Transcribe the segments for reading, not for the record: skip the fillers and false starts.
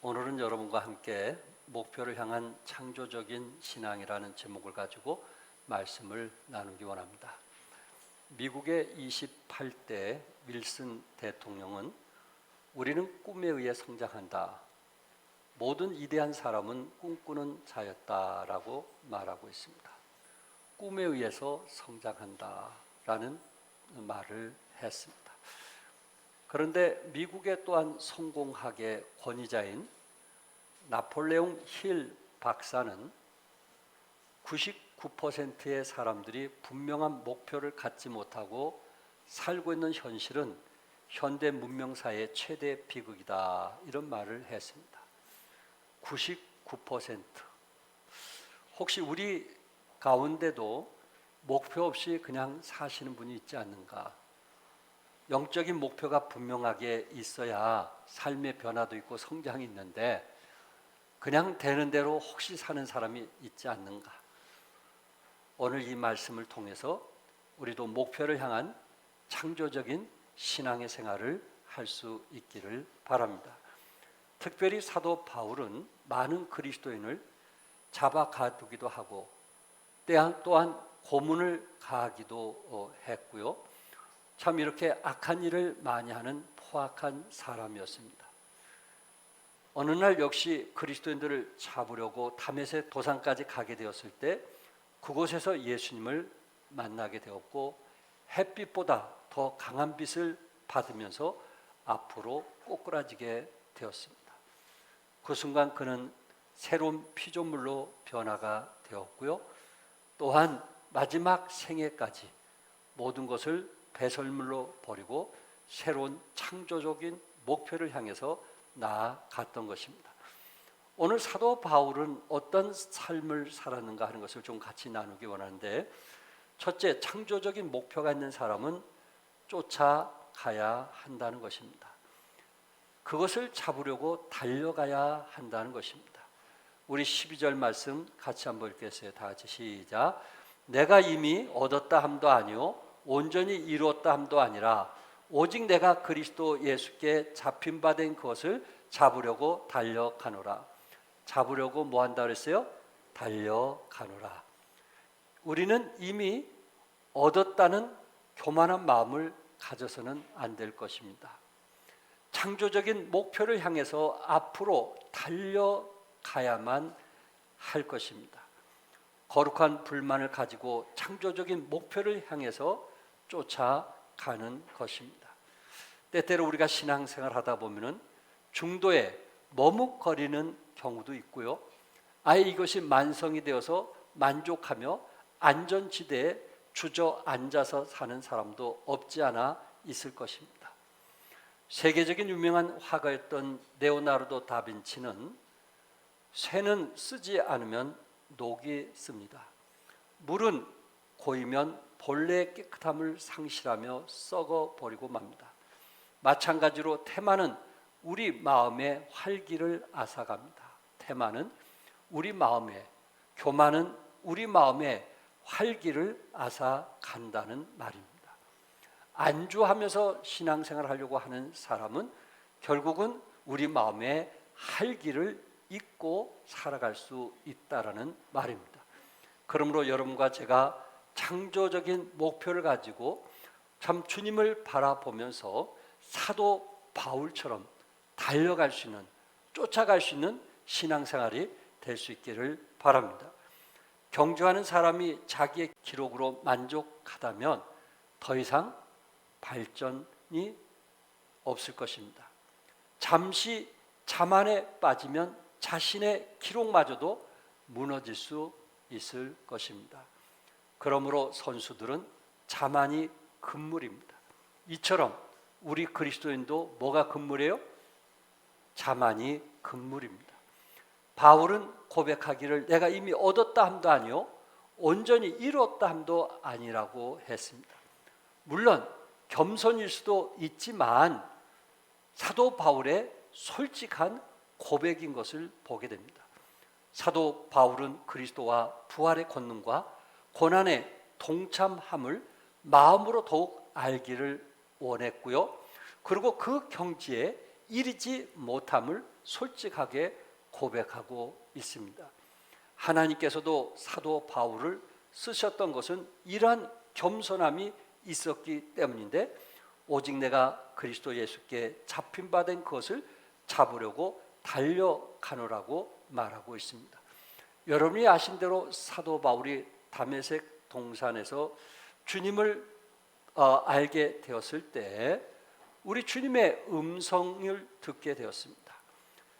오늘은 여러분과 함께 목표를 향한 창조적인 신앙이라는 제목을 가지고 말씀을 나누기 원합니다. 미국의 28대 윌슨 대통령은 우리는 꿈에 의해 성장한다. 모든 위대한 사람은 꿈꾸는 자였다라고 말하고 있습니다. 꿈에 의해서 성장한다라는 말을 했습니다. 그런데 미국의 또한 성공학의 권위자인 나폴레옹 힐 박사는 99%의 사람들이 분명한 목표를 갖지 못하고 살고 있는 현실은 현대 문명사의 최대 비극이다, 이런 말을 했습니다. 99%. 혹시 우리 가운데도 목표 없이 그냥 사시는 분이 있지 않는가? 영적인 목표가 분명하게 있어야 삶의 변화도 있고 성장이 있는데 그냥 되는 대로 혹시 사는 사람이 있지 않는가? 오늘 이 말씀을 통해서 우리도 목표를 향한 창조적인 신앙의 생활을 할 수 있기를 바랍니다. 특별히 사도 바울은 많은 그리스도인을 잡아 가두기도 하고 또한 고문을 가하기도 했고요. 참 이렇게 악한 일을 많이 하는 포악한 사람이었습니다. 어느 날 역시 그리스도인들을 잡으려고 다메섹 도상까지 가게 되었을 때 그곳에서 예수님을 만나게 되었고 햇빛보다 더 강한 빛을 받으면서 앞으로 꼬꾸라지게 되었습니다. 그 순간 그는 새로운 피조물로 변화가 되었고요. 또한 마지막 생애까지 모든 것을 배설물로 버리고 새로운 창조적인 목표를 향해서 나아갔던 것입니다. 오늘 사도 바울은 어떤 삶을 살았는가 하는 것을 좀 같이 나누기 원하는데, 첫째, 창조적인 목표가 있는 사람은 쫓아가야 한다는 것입니다. 그것을 잡으려고 달려가야 한다는 것입니다. 우리 12절 말씀 같이 한번 읽겠어요. 다 같이 시작. 내가 이미 얻었다 함도 아니요 온전히 이루었다 함도 아니라 오직 내가 그리스도 예수께 잡힌 바 된 것을 잡으려고 달려가노라. 잡으려고 뭐 한다 그랬어요? 달려가노라. 우리는 이미 얻었다는 교만한 마음을 가져서는 안 될 것입니다. 창조적인 목표를 향해서 앞으로 달려가야만 할 것입니다. 거룩한 불만을 가지고 창조적인 목표를 향해서 쫓아가는 것입니다. 때때로 우리가 신앙생활 하다 보면은 중도에 머뭇거리는 경우도 있고요. 아예 이것이 만성이 되어서 만족하며 안전지대에 주저앉아서 사는 사람도 없지 않아 있을 것입니다. 세계적인 유명한 화가였던 레오나르도 다빈치는 쇠는 쓰지 않으면 녹이 씁니다. 물은 고이면 본래의 깨끗함을 상실하며 썩어버리고 맙니다. 마찬가지로 태만은 우리 마음의 활기를 앗아갑니다. 태만은 우리 마음에, 교만은 우리 마음의 활기를 앗아간다는 말입니다. 안주하면서 신앙생활을 하려고 하는 사람은 결국은 우리 마음의 활기를 잊고 살아갈 수 있다라는 말입니다. 그러므로 여러분과 제가 창조적인 목표를 가지고 참 주님을 바라보면서 사도 바울처럼 달려갈 수 있는, 쫓아갈 수 있는 신앙생활이 될 수 있기를 바랍니다. 경주하는 사람이 자기의 기록으로 만족하다면 더 이상 발전이 없을 것입니다. 잠시 자만에 빠지면 자신의 기록마저도 무너질 수 있을 것입니다. 그러므로 선수들은 자만이 금물입니다. 이처럼 우리 그리스도인도 뭐가 금물이에요? 자만이 금물입니다. 바울은 고백하기를 내가 이미 얻었다 함도 아니요 온전히 이루었다 함도 아니라고 했습니다. 물론 겸손일 수도 있지만 사도 바울의 솔직한 고백인 것을 보게 됩니다. 사도 바울은 그리스도와 부활의 권능과 고난의 동참함을 마음으로 더욱 알기를 원했고요. 그리고 그 경지에 이르지 못함을 솔직하게 고백하고 있습니다. 하나님께서도 사도 바울을 쓰셨던 것은 이러한 겸손함이 있었기 때문인데, 오직 내가 그리스도 예수께 잡힌 바 된 것을 잡으려고 달려가노라고 말하고 있습니다. 여러분이 아신 대로 사도 바울이 다메섹 동산에서 주님을 알게 되었을 때 우리 주님의 음성을 듣게 되었습니다.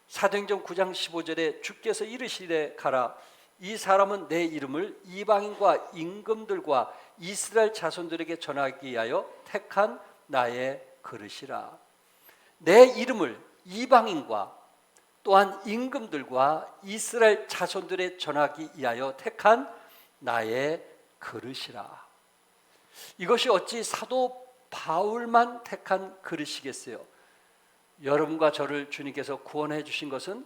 사도행전 9장 15절에 주께서 이르시되 가라, 이 사람은 내 이름을 이방인과 임금들과 이스라엘 자손들에게 전하기 위하여 택한 나의 그릇이라. 내 이름을 이방인과 또한 임금들과 이스라엘 자손들에 전하기 위하여 택한 나의 그릇이라. 이것이 어찌 사도 바울만 택한 그릇이겠어요? 여러분과 저를 주님께서 구원해 주신 것은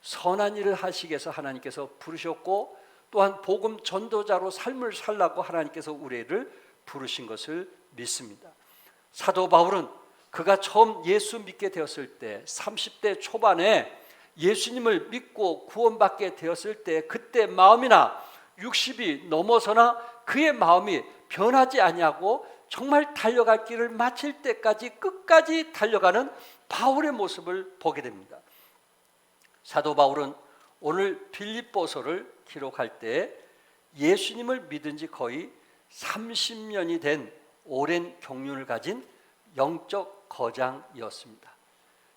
선한 일을 하시기 위해서 하나님께서 부르셨고, 또한 복음 전도자로 삶을 살라고 하나님께서 우리를 부르신 것을 믿습니다. 사도 바울은 그가 처음 예수 믿게 되었을 때 30대 초반에 예수님을 믿고 구원받게 되었을 때 그때 마음이나 60이 넘어서나 그의 마음이 변하지 아니하고 정말 달려갈 길을 마칠 때까지 끝까지 달려가는 바울의 모습을 보게 됩니다. 사도 바울은 오늘 빌립보서를 기록할 때 예수님을 믿은 지 거의 30년이 된 오랜 경륜을 가진 영적 거장이었습니다.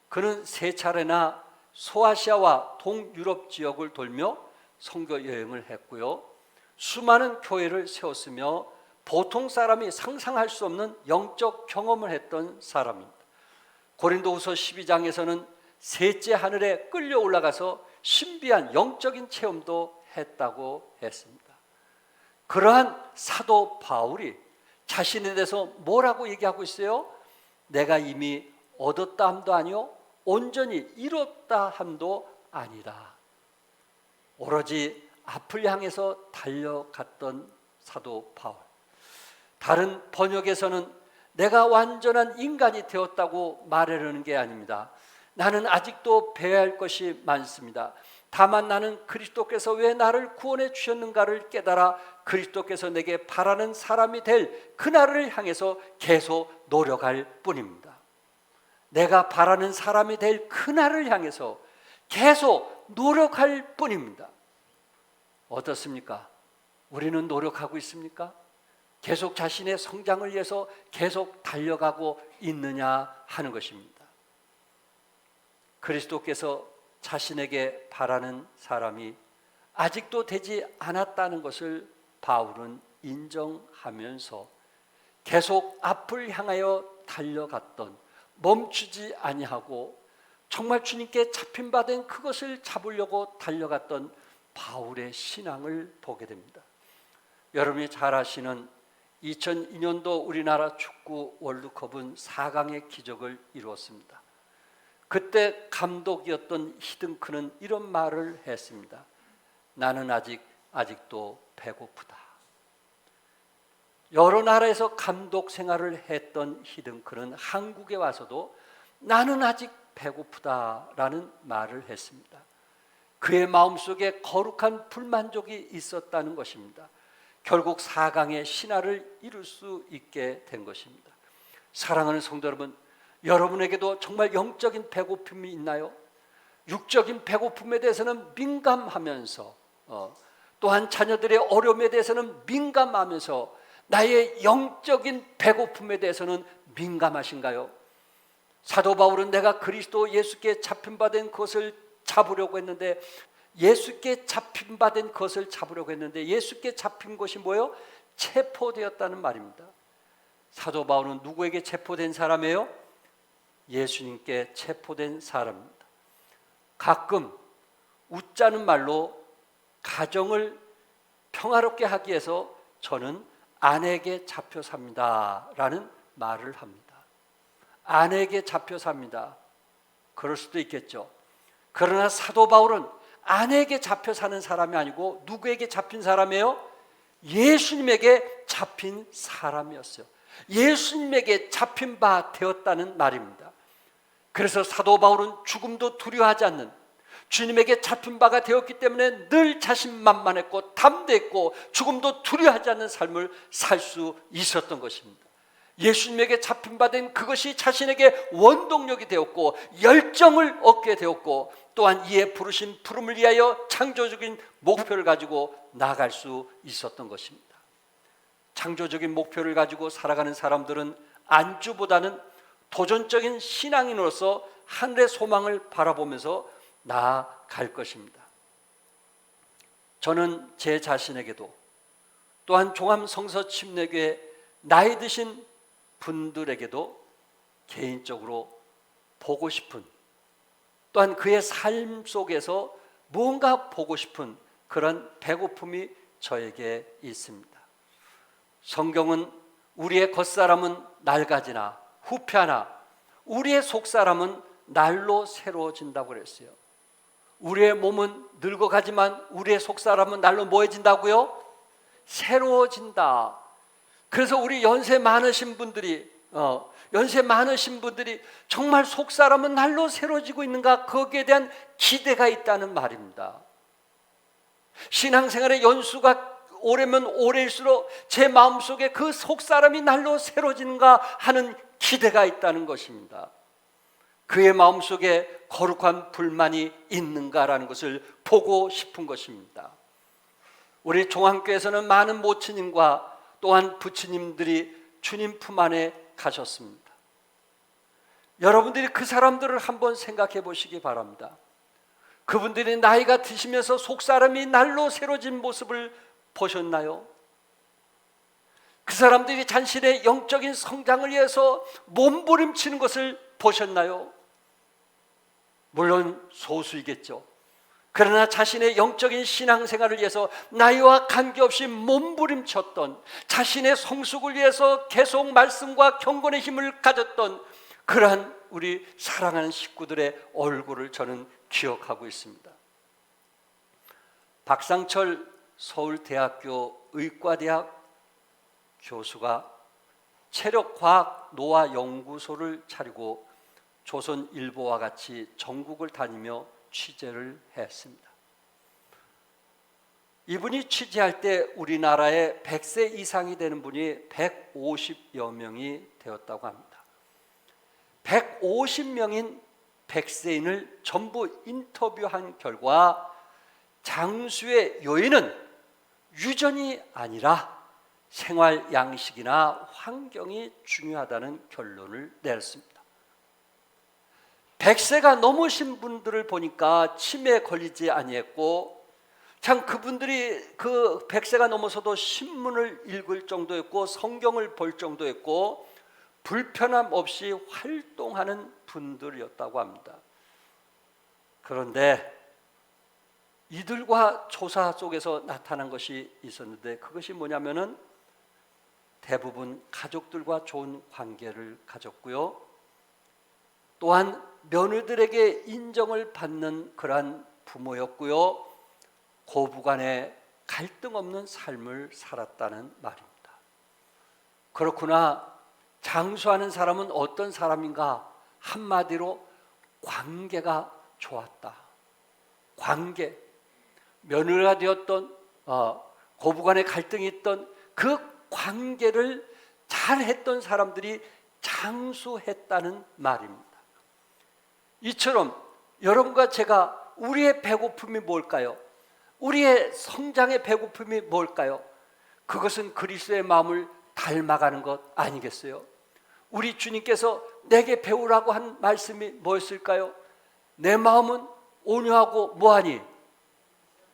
그는 세 차례나 소아시아와 동유럽 지역을 돌며 선교 여행을 했고요, 수많은 교회를 세웠으며 보통 사람이 상상할 수 없는 영적 경험을 했던 사람입니다. 고린도후서 12장에서는 셋째 하늘에 끌려 올라가서 신비한 영적인 체험도 했다고 했습니다. 그러한 사도 바울이 자신에 대해서 뭐라고 얘기하고 있어요? 내가 이미 얻었다 함도 아니요 온전히 이뤘다 함도 아니라. 오로지 앞을 향해서 달려갔던 사도 바울. 다른 번역에서는 내가 완전한 인간이 되었다고 말하려는 게 아닙니다. 나는 아직도 배워야 할 것이 많습니다. 다만 나는 그리스도께서 왜 나를 구원해 주셨는가를 깨달아 그리스도께서 내게 바라는 사람이 될 그날을 향해서 계속 노력할 뿐입니다. 내가 바라는 사람이 될 그날을 향해서 계속 노력할 뿐입니다. 어떻습니까? 우리는 노력하고 있습니까? 계속 자신의 성장을 위해서 계속 달려가고 있느냐 하는 것입니다. 그리스도께서 자신에게 바라는 사람이 아직도 되지 않았다는 것을 바울은 인정하면서 계속 앞을 향하여 달려갔던, 멈추지 아니하고 정말 주님께 잡힌 바 된 그것을 잡으려고 달려갔던 바울의 신앙을 보게 됩니다. 여러분이 잘 아시는 2002년도 우리나라 축구 월드컵은 4강의 기적을 이루었습니다. 그때 감독이었던 히든크는 이런 말을 했습니다. 나는 아직도 배고프다. 여러 나라에서 감독 생활을 했던 히든크는 한국에 와서도 나는 아직 배고프다라는 말을 했습니다. 그의 마음속에 거룩한 불만족이 있었다는 것입니다. 결국 4강의 신화를 이룰 수 있게 된 것입니다. 사랑하는 성도 여러분, 여러분에게도 정말 영적인 배고픔이 있나요? 육적인 배고픔에 대해서는 민감하면서 또한 자녀들의 어려움에 대해서는 민감하면서 나의 영적인 배고픔에 대해서는 민감하신가요? 사도 바울은 내가 그리스도 예수께 잡힌 바 된 것을 잡으려고 했는데 예수께 잡힌 바 된 것을 잡으려고 했는데 예수께 잡힌 것이 뭐예요? 체포되었다는 말입니다. 사도 바울은 누구에게 체포된 사람이에요? 예수님께 체포된 사람입니다. 가끔 웃자는 말로 가정을 평화롭게 하기 위해서 저는 아내에게 잡혀 삽니다 라는 말을 합니다. 아내에게 잡혀 삽니다. 그럴 수도 있겠죠. 그러나 사도 바울은 아내에게 잡혀 사는 사람이 아니고 누구에게 잡힌 사람이에요? 예수님에게 잡힌 사람이었어요. 예수님에게 잡힌 바 되었다는 말입니다. 그래서 사도 바울은 죽음도 두려워하지 않는, 주님에게 잡힌 바가 되었기 때문에 늘 자신만만했고 담대했고 죽음도 두려워하지 않는 삶을 살 수 있었던 것입니다. 예수님에게 잡힌 바 된 그것이 자신에게 원동력이 되었고 열정을 얻게 되었고, 또한 이에 부르신 부름을 위하여 창조적인 목표를 가지고 나아갈 수 있었던 것입니다. 창조적인 목표를 가지고 살아가는 사람들은 안주보다는 도전적인 신앙인으로서 하늘의 소망을 바라보면서 나아갈 것입니다. 저는 제 자신에게도 또한 종암성서침례교회 나이 드신 분들에게도 개인적으로 보고 싶은, 또한 그의 삶 속에서 무언가 보고 싶은 그런 배고픔이 저에게 있습니다. 성경은 우리의 겉사람은 낡아지나 후패하나 우리의 속사람은 날로 새로워진다고 그랬어요. 우리의 몸은 늙어가지만 우리의 속사람은 날로 뭐해진다고요? 새로워진다. 그래서 우리 연세 많으신 분들이 정말 속사람은 날로 새로워지고 있는가, 거기에 대한 기대가 있다는 말입니다. 신앙생활의 연수가 오래면 오래일수록 제 마음속에 그 속사람이 날로 새로워지는가 하는 기대가 있다는 것입니다. 그의 마음속에 거룩한 불만이 있는가라는 것을 보고 싶은 것입니다. 우리 종안교회에서는 많은 모친님과 또한 부친님들이 주님 품 안에 가셨습니다. 여러분들이 그 사람들을 한번 생각해 보시기 바랍니다. 그분들이 나이가 드시면서 속사람이 날로 새로진 모습을 보셨나요? 그 사람들이 자신의 영적인 성장을 위해서 몸부림치는 것을 보셨나요? 물론 소수이겠죠. 그러나 자신의 영적인 신앙생활을 위해서 나이와 관계없이 몸부림쳤던, 자신의 성숙을 위해서 계속 말씀과 경건의 힘을 가졌던 그러한 우리 사랑하는 식구들의 얼굴을 저는 기억하고 있습니다. 박상철 서울대학교 의과대학 교수가 체력과학 노화연구소를 차리고 조선일보와 같이 전국을 다니며 취재를 했습니다. 이분이 취재할 때 우리나라에 100세 이상이 되는 분이 150여 명이 되었다고 합니다. 150명인 100세인을 전부 인터뷰한 결과 장수의 요인은 유전이 아니라 생활 양식이나 환경이 중요하다는 결론을 내렸습니다. 100세가 넘으신 분들을 보니까 치매에 걸리지 아니했고, 참 그분들이 그 100세가 넘어서도 신문을 읽을 정도였고 성경을 볼 정도였고 불편함 없이 활동하는 분들이었다고 합니다. 그런데 이들과 조사 속에서 나타난 것이 있었는데, 그것이 뭐냐면은 대부분 가족들과 좋은 관계를 가졌고요, 또한 며느들에게 인정을 받는 그러한 부모였고요, 고부간에 갈등 없는 삶을 살았다는 말입니다. 그렇구나. 장수하는 사람은 어떤 사람인가? 한마디로 관계가 좋았다. 관계. 며느리가 되었던 고부간에 갈등이 있던 그 관계를 잘했던 사람들이 장수했다는 말입니다. 이처럼 여러분과 제가 우리의 배고픔이 뭘까요? 우리의 성장의 배고픔이 뭘까요? 그것은 그리스도의 마음을 닮아가는 것 아니겠어요? 우리 주님께서 내게 배우라고 한 말씀이 뭐였을까요? 내 마음은 온유하고 뭐하니?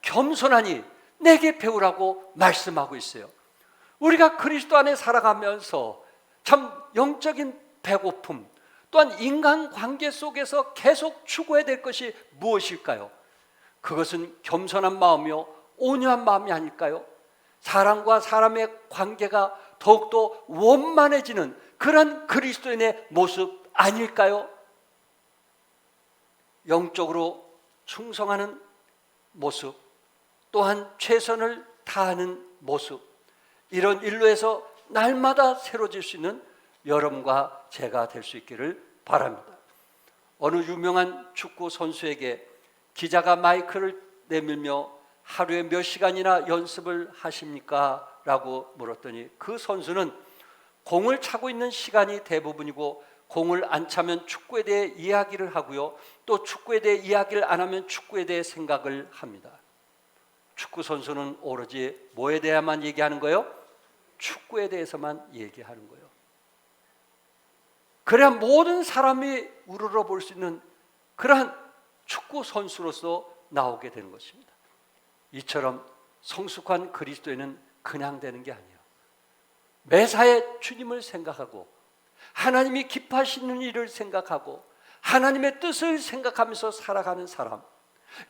겸손하니 내게 배우라고 말씀하고 있어요. 우리가 그리스도 안에 살아가면서 참 영적인 배고픔, 또한 인간관계 속에서 계속 추구해야 될 것이 무엇일까요? 그것은 겸손한 마음이요, 온유한 마음이 아닐까요? 사람과 사람의 관계가 더욱더 원만해지는 그런 그리스도인의 모습 아닐까요? 영적으로 충성하는 모습, 또한 최선을 다하는 모습, 이런 일로 해서 날마다 새로워질 수 있는 여러분과 제가 될 수 있기를 바랍니다. 어느 유명한 축구 선수에게 기자가 마이크를 내밀며 하루에 몇 시간이나 연습을 하십니까? 라고 물었더니 그 선수는 공을 차고 있는 시간이 대부분이고 공을 안 차면 축구에 대해 이야기를 하고요, 또 축구에 대해 이야기를 안 하면 축구에 대해 생각을 합니다. 축구 선수는 오로지 뭐에 대해만 얘기하는 거예요? 축구에 대해서만 얘기하는 거예요. 그래야 모든 사람이 우러러 볼 수 있는 그러한 축구 선수로서 나오게 되는 것입니다. 이처럼 성숙한 그리스도인은 그냥 되는 게 아니에요. 매사에 주님을 생각하고 하나님이 기뻐하시는 일을 생각하고 하나님의 뜻을 생각하면서 살아가는 사람,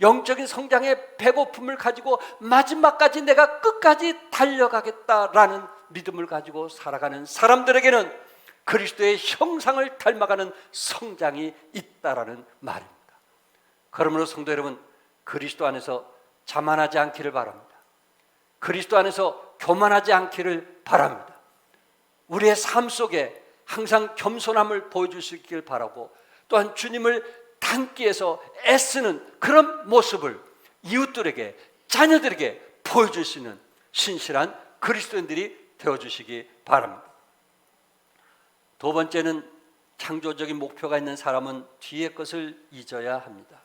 영적인 성장의 배고픔을 가지고 마지막까지 내가 끝까지 달려가겠다라는 믿음을 가지고 살아가는 사람들에게는 그리스도의 형상을 닮아가는 성장이 있다라는 말입니다. 그러므로 성도 여러분, 그리스도 안에서 자만하지 않기를 바랍니다. 그리스도 안에서 교만하지 않기를 바랍니다. 우리의 삶 속에 항상 겸손함을 보여줄 수 있기를 바라고, 또한 주님을 닮기 위해서 애쓰는 그런 모습을 이웃들에게, 자녀들에게 보여줄 수 있는 신실한 그리스도인들이 되어주시기 바랍니다. 두 번째는, 창조적인 목표가 있는 사람은 뒤의 것을 잊어야 합니다.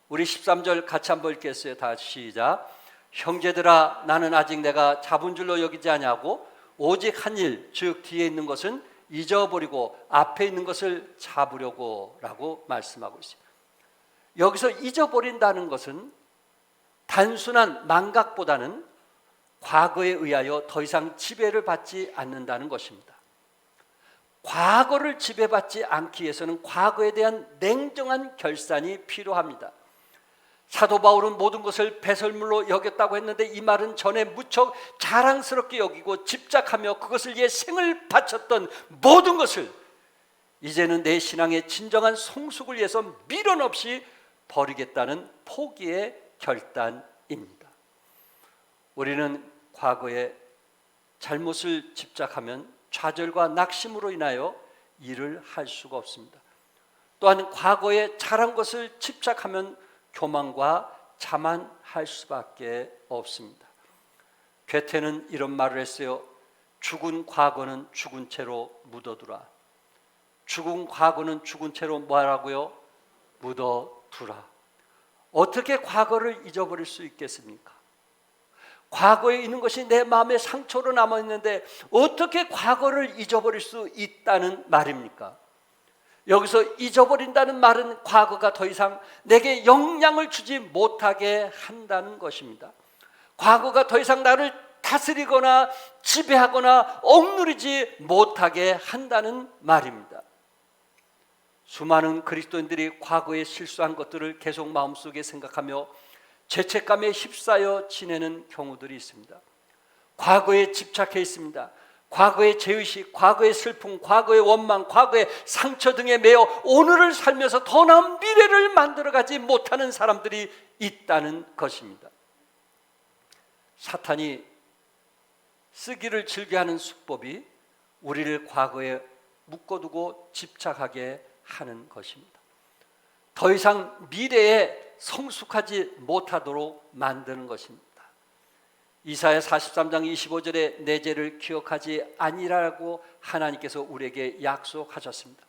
우리 13절 같이 한번 읽겠어요. 다 시작. 형제들아, 나는 아직 내가 잡은 줄로 여기지 아니하고 오직 한 일, 즉 뒤에 있는 것은 잊어버리고 앞에 있는 것을 잡으려고 라고 말씀하고 있습니다. 여기서 잊어버린다는 것은 단순한 망각보다는 과거에 의하여 더 이상 지배를 받지 않는다는 것입니다. 과거를 지배받지 않기 위해서는 과거에 대한 냉정한 결산이 필요합니다. 사도 바울은 모든 것을 배설물로 여겼다고 했는데 이 말은 전에 무척 자랑스럽게 여기고 집착하며 그것을 위해 생을 바쳤던 모든 것을 이제는 내 신앙의 진정한 성숙을 위해서 미련 없이 버리겠다는 포기의 결단입니다. 우리는 과거에 잘못을 집착하면 좌절과 낙심으로 인하여 일을 할 수가 없습니다. 또한 과거에 잘한 것을 집착하면 교만과 자만할 수밖에 없습니다. 괴테는 이런 말을 했어요. 죽은 과거는 죽은 채로 묻어두라. 죽은 과거는 죽은 채로 뭐하라고요? 묻어두라. 어떻게 과거를 잊어버릴 수 있겠습니까? 과거에 있는 것이 내 마음의 상처로 남아있는데 어떻게 과거를 잊어버릴 수 있다는 말입니까? 여기서 잊어버린다는 말은 과거가 더 이상 내게 영향을 주지 못하게 한다는 것입니다. 과거가 더 이상 나를 다스리거나 지배하거나 억누르지 못하게 한다는 말입니다. 수많은 그리스도인들이 과거에 실수한 것들을 계속 마음속에 생각하며 죄책감에 휩싸여 지내는 경우들이 있습니다. 과거에 집착해 있습니다. 과거의 죄의식, 과거의 슬픔, 과거의 원망, 과거의 상처 등에 매여 오늘을 살면서 더 나은 미래를 만들어가지 못하는 사람들이 있다는 것입니다. 사탄이 쓰기를 즐겨하는 수법이 우리를 과거에 묶어두고 집착하게 하는 것입니다. 더 이상 미래에 성숙하지 못하도록 만드는 것입니다. 이사야 43장 25절에 내 죄를 기억하지 아니라고 하나님께서 우리에게 약속하셨습니다.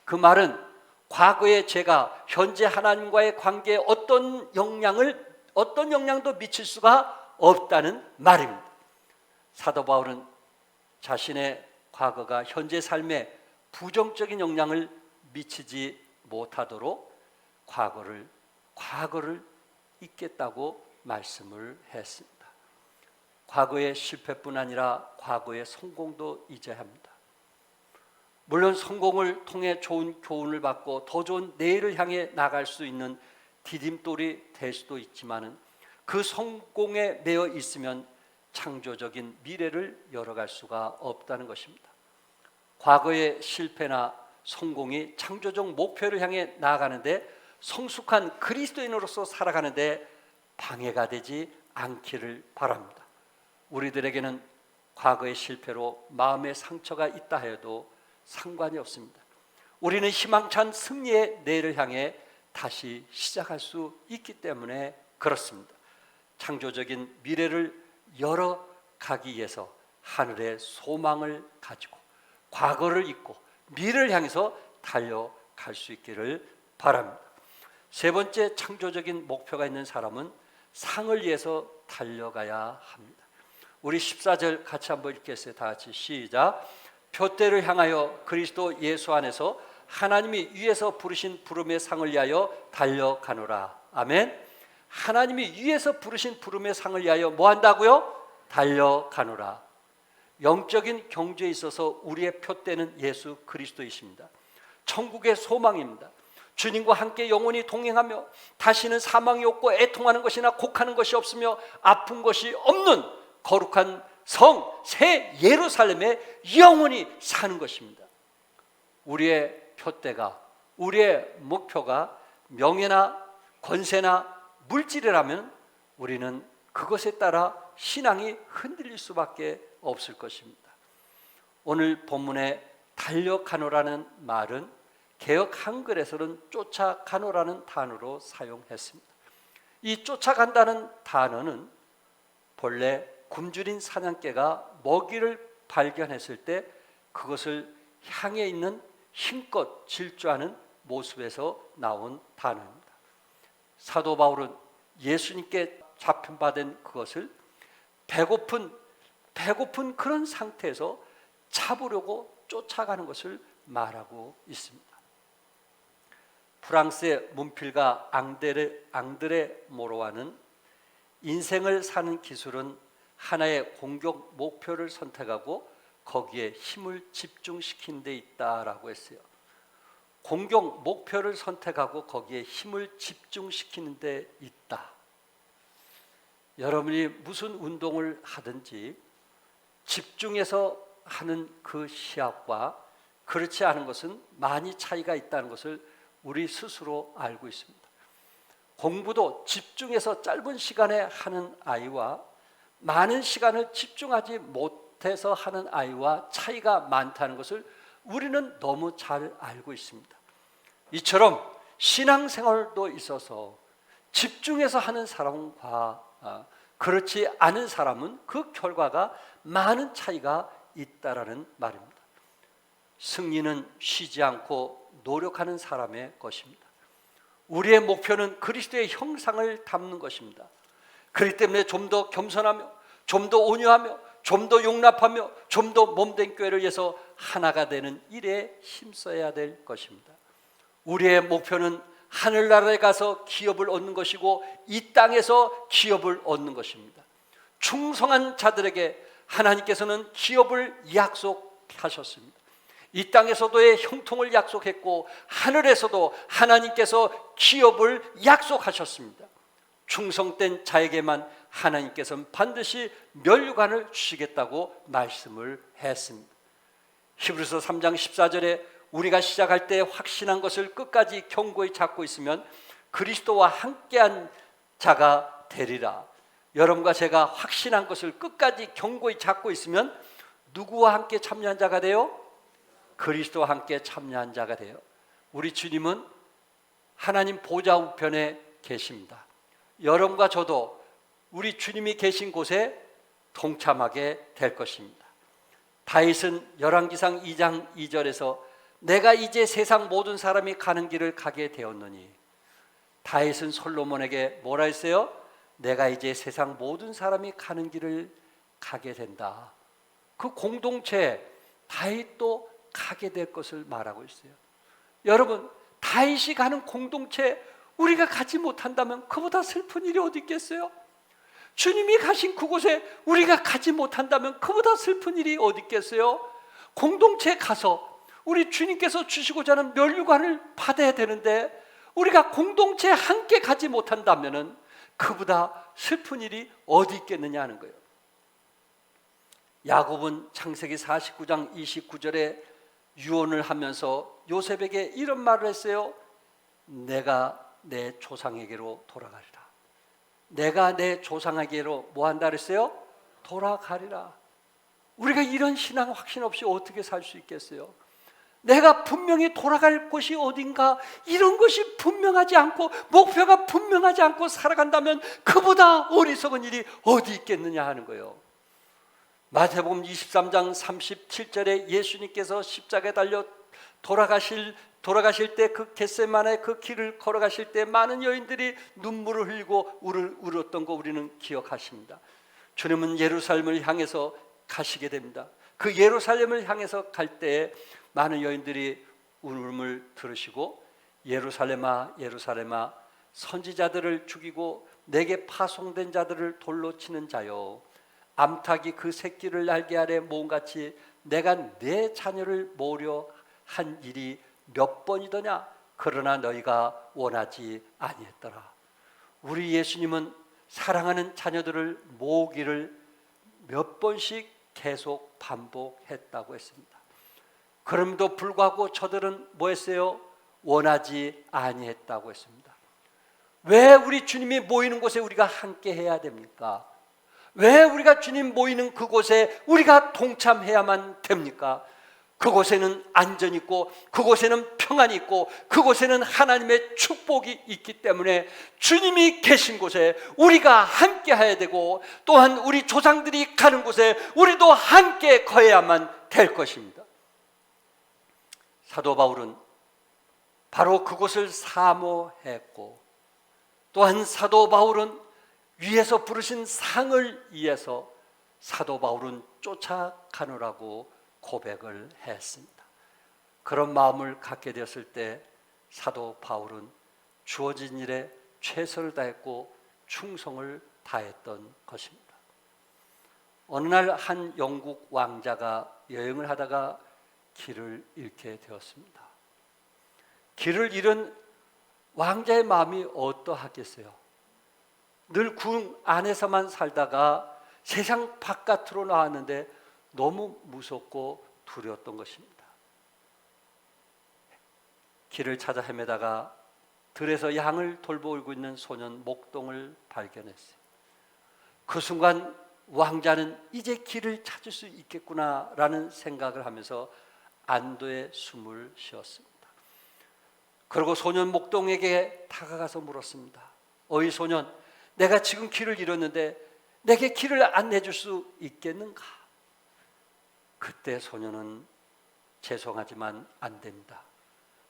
그 말은 과거의 죄가 현재 하나님과의 관계에 어떤 영향도 미칠 수가 없다는 말입니다. 사도 바울은 자신의 과거가 현재 삶에 부정적인 영향을 미치지 못하도록 과거를 잊겠다고 말씀을 했습니다. 과거의 실패뿐 아니라 과거의 성공도 잊어야 합니다. 물론 성공을 통해 좋은 교훈을 받고 더 좋은 내일을 향해 나갈 수 있는 디딤돌이 될 수도 있지만 그 성공에 매여 있으면 창조적인 미래를 열어갈 수가 없다는 것입니다. 과거의 실패나 성공이 창조적 목표를 향해 나아가는데 성숙한 그리스도인으로서 살아가는데 방해가 되지 않기를 바랍니다. 우리들에게는 과거의 실패로 마음의 상처가 있다 해도 상관이 없습니다. 우리는 희망찬 승리의 내일을 향해 다시 시작할 수 있기 때문에 그렇습니다. 창조적인 미래를 열어가기 위해서 하늘의 소망을 가지고 과거를 잊고 미래를 향해서 달려갈 수 있기를 바랍니다. 세 번째 창조적인 목표가 있는 사람은 상을 위해서 달려가야 합니다. 우리 14절 같이 한번 읽겠어요. 다 같이 시작. 표대를 향하여 그리스도 예수 안에서 하나님이 위에서 부르신 부름의 상을 위하여 달려가노라. 아멘. 하나님이 위에서 부르신 부름의 상을 위하여 뭐 한다고요? 달려가노라. 영적인 경주에 있어서 우리의 표대는 예수 그리스도이십니다. 천국의 소망입니다. 주님과 함께 영원히 동행하며 다시는 사망이 없고 애통하는 것이나 곡하는 것이 없으며 아픈 것이 없는 거룩한 성 새 예루살렘에 영원히 사는 것입니다. 우리의 표대가, 우리의 목표가 명예나 권세나 물질이라면 우리는 그것에 따라 신앙이 흔들릴 수밖에 없을 것입니다. 오늘 본문에 달려가노라는 말은 개역 한글에서는 쫓아가노라는 단어로 사용했습니다. 이 쫓아간다는 단어는 본래 굶주린 사냥개가 먹이를 발견했을 때 그것을 향해 있는 힘껏 질주하는 모습에서 나온 단어입니다. 사도 바울은 예수님께 잡힌받은 그것을 배고픈 그런 상태에서 잡으려고 쫓아가는 것을 말하고 있습니다. 프랑스의 문필가 앙드레 모로와는 인생을 사는 기술은 하나의 공격 목표를 선택하고 거기에 힘을 집중시키는 데 있다라고 했어요. 공격 목표를 선택하고 거기에 힘을 집중시키는 데 있다. 여러분이 무슨 운동을 하든지 집중해서 하는 그 시합과 그렇지 않은 것은 많이 차이가 있다는 것을 우리 스스로 알고 있습니다. 공부도 집중해서 짧은 시간에 하는 아이와 많은 시간을 집중하지 못해서 하는 아이와 차이가 많다는 것을 우리는 너무 잘 알고 있습니다. 이처럼 신앙생활도 있어서 집중해서 하는 사람과 그렇지 않은 사람은 그 결과가 많은 차이가 있다라는 말입니다. 승리는 쉬지 않고 노력하는 사람의 것입니다. 우리의 목표는 그리스도의 형상을 담는 것입니다. 그렇기 때문에 좀 더 겸손하며 좀 더 온유하며 좀 더 용납하며 좀 더 몸된 교회를 위해서 하나가 되는 일에 힘써야 될 것입니다. 우리의 목표는 하늘나라에 가서 기업을 얻는 것이고 이 땅에서 기업을 얻는 것입니다. 충성한 자들에게 하나님께서는 기업을 약속하셨습니다. 이 땅에서도의 형통을 약속했고 하늘에서도 하나님께서 기업을 약속하셨습니다. 충성된 자에게만 하나님께서는 반드시 면류관을 주시겠다고 말씀을 했습니다. 히브리서 3장 14절에 우리가 시작할 때 확신한 것을 끝까지 견고히 잡고 있으면 그리스도와 함께한 자가 되리라. 여러분과 제가 확신한 것을 끝까지 견고히 잡고 있으면 누구와 함께 참여한 자가 돼요? 그리스도와 함께 참여한 자가 돼요. 우리 주님은 하나님 보좌 우편에 계십니다. 여러분과 저도 우리 주님이 계신 곳에 동참하게 될 것입니다. 다윗은 열왕기상 2장 2절에서 내가 이제 세상 모든 사람이 가는 길을 가게 되었노니, 다윗은 솔로몬에게 뭐라 했어요? 내가 이제 세상 모든 사람이 가는 길을 가게 된다. 그 공동체에 다윗도 가게 될 것을 말하고 있어요. 여러분, 다윗이 가는 공동체 우리가 가지 못한다면 그보다 슬픈 일이 어디 있겠어요? 주님이 가신 그곳에 우리가 가지 못한다면 그보다 슬픈 일이 어디 있겠어요? 공동체에 가서 우리 주님께서 주시고자 하는 면류관을 받아야 되는데 우리가 공동체에 함께 가지 못한다면 그보다 슬픈 일이 어디 있겠느냐 하는 거예요. 야곱은 창세기 49장 29절에 유언을 하면서 요셉에게 이런 말을 했어요. 내가 내 조상에게로 돌아가리라. 내가 내 조상에게로 뭐 한다 그랬어요? 돌아가리라. 우리가 이런 신앙 확신 없이 어떻게 살 수 있겠어요? 내가 분명히 돌아갈 곳이 어딘가, 이런 것이 분명하지 않고 목표가 분명하지 않고 살아간다면 그보다 어리석은 일이 어디 있겠느냐 하는 거예요. 마태복음 23장 37절에 예수님께서 십자가에 달려 돌아가실 때 그 겟세마네 그 길을 걸어가실 때 많은 여인들이 눈물을 흘리고 울었던 거 우리는 기억하십니다. 주님은 예루살렘을 향해서 가시게 됩니다. 그 예루살렘을 향해서 갈 때에 많은 여인들이 울음을 들으시고, 예루살렘아 예루살렘아 선지자들을 죽이고 내게 파송된 자들을 돌로 치는 자여, 암탉이 그 새끼를 날개 아래 모음같이 내가 내 자녀를 모으려 한 일이 몇 번이더냐. 그러나 너희가 원하지 아니했더라. 우리 예수님은 사랑하는 자녀들을 모으기를 몇 번씩 계속 반복했다고 했습니다. 그럼에도 불구하고 저들은 뭐 했어요? 원하지 아니했다고 했습니다. 왜 우리 주님이 모이는 곳에 우리가 함께 해야 됩니까? 왜 우리가 주님 모이는 그곳에 우리가 동참해야만 됩니까? 그곳에는 안전이 있고 그곳에는 평안이 있고 그곳에는 하나님의 축복이 있기 때문에 주님이 계신 곳에 우리가 함께 해야 되고, 또한 우리 조상들이 가는 곳에 우리도 함께 거해야만 될 것입니다. 사도 바울은 바로 그곳을 사모했고, 또한 사도 바울은 위에서 부르신 상을 위해서 사도 바울은 쫓아가느라고 고백을 했습니다. 그런 마음을 갖게 되었을 때 사도 바울은 주어진 일에 최선을 다했고 충성을 다했던 것입니다. 어느 날 한 영국 왕자가 여행을 하다가 길을 잃게 되었습니다. 길을 잃은 왕자의 마음이 어떠하겠어요? 늘 궁 안에서만 살다가 세상 바깥으로 나왔는데 너무 무섭고 두려웠던 것입니다. 길을 찾아 헤매다가 들에서 양을 돌보고 있는 소년 목동을 발견했어요. 그 순간 왕자는 이제 길을 찾을 수 있겠구나라는 생각을 하면서 안도의 숨을 쉬었습니다. 그리고 소년 목동에게 다가가서 물었습니다. 어이 소년, 내가 지금 길을 잃었는데 내게 길을 안내해 줄 수 있겠는가? 그때 소년은 죄송하지만 안 됩니다.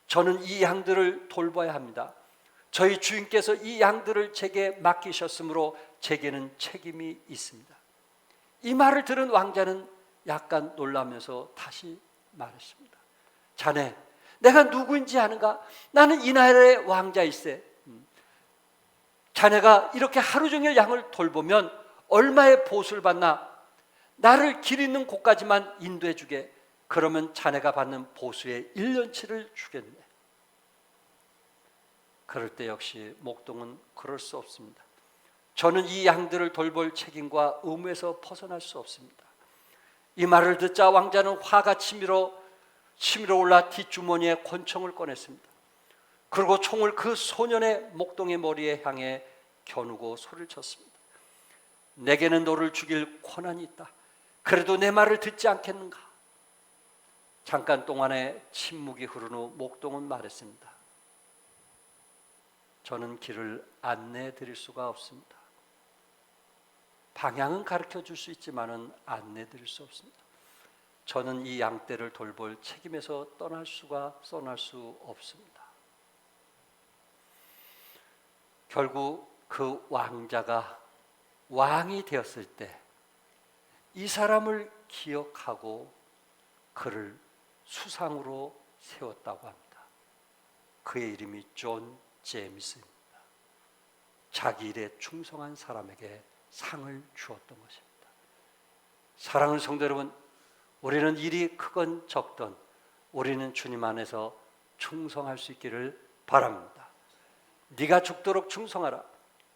저는 이 양들을 돌봐야 합니다. 저희 주인께서 이 양들을 제게 맡기셨으므로 제게는 책임이 있습니다. 이 말을 들은 왕자는 약간 놀라면서 다시 말했습니다. 자네, 내가 누구인지 아는가? 나는 이 나라의 왕자일세. 자네가 이렇게 하루 종일 양을 돌보면 얼마의 보수를 받나? 나를 길 있는 곳까지만 인도해 주게. 그러면 자네가 받는 보수의 1년치를 주겠네. 그럴 때 역시 목동은 그럴 수 없습니다. 저는 이 양들을 돌볼 책임과 의무에서 벗어날 수 없습니다. 이 말을 듣자 왕자는 화가 치밀어 올라 뒷주머니에 권총을 꺼냈습니다. 그리고 총을 그 소년의 목동의 머리에 향해 겨누고 소리를 쳤습니다. 내게는 너를 죽일 권한이 있다. 그래도 내 말을 듣지 않겠는가? 잠깐 동안의 침묵이 흐른 후 목동은 말했습니다. 저는 길을 안내해 드릴 수가 없습니다. 방향은 가르쳐 줄 수 있지만은 안내해 드릴 수 없습니다. 저는 이 양떼를 돌볼 책임에서 떠날 수 없습니다. 결국 그 왕자가 왕이 되었을 때 이 사람을 기억하고 그를 수상으로 세웠다고 합니다. 그의 이름이 존 제임스입니다. 자기 일에 충성한 사람에게 상을 주었던 것입니다. 사랑하는 성도 여러분, 우리는 일이 크건 적던 우리는 주님 안에서 충성할 수 있기를 바랍니다. 네가 죽도록 충성하라.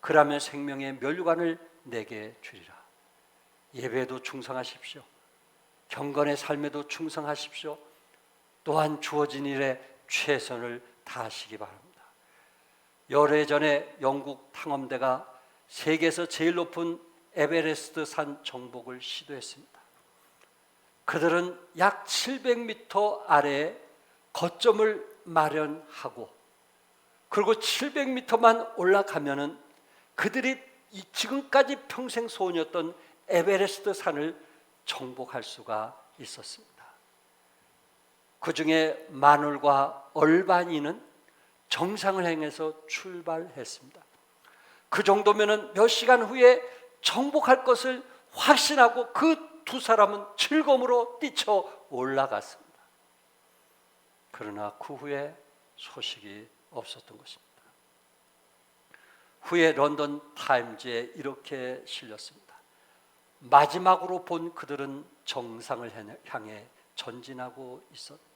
그러면 생명의 멸류관을 내게 주리라. 예배에도 충성하십시오. 경건의 삶에도 충성하십시오. 또한 주어진 일에 최선을 다하시기 바랍니다. 열흘 전에 영국 탐험대가 세계에서 제일 높은 에베레스트 산 정복을 시도했습니다. 그들은 약 700m 아래에 거점을 마련하고 그리고 700m만 올라가면은 그들이 지금까지 평생 소원이었던 에베레스트 산을 정복할 수가 있었습니다. 그 중에 마눌과 얼바니는 정상을 향해서 출발했습니다. 그 정도면은 몇 시간 후에 정복할 것을 확신하고 그 두 사람은 즐거움으로 뛰쳐 올라갔습니다. 그러나 그 후에 소식이 없었던 것입니다. 후에 런던 타임즈에 이렇게 실렸습니다. 마지막으로 본 그들은 정상을 향해 전진하고 있었다.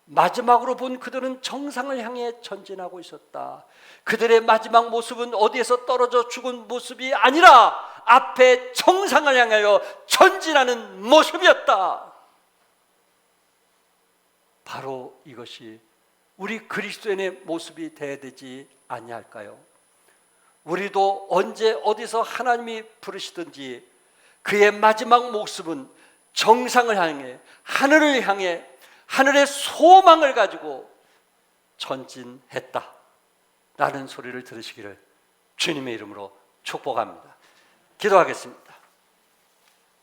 마지막으로 본 그들은 정상을 향해 전진하고 있었다. 그들의 마지막 모습은 어디에서 떨어져 죽은 모습이 아니라 앞에 정상을 향하여 전진하는 모습이었다. 바로 이것이 우리 그리스도인의 모습이 되어야 되지 아니할까요? 우리도 언제 어디서 하나님이 부르시든지 그의 마지막 모습은 정상을 향해, 하늘을 향해, 하늘의 소망을 가지고 전진했다 라는 소리를 들으시기를 주님의 이름으로 축복합니다. 기도하겠습니다.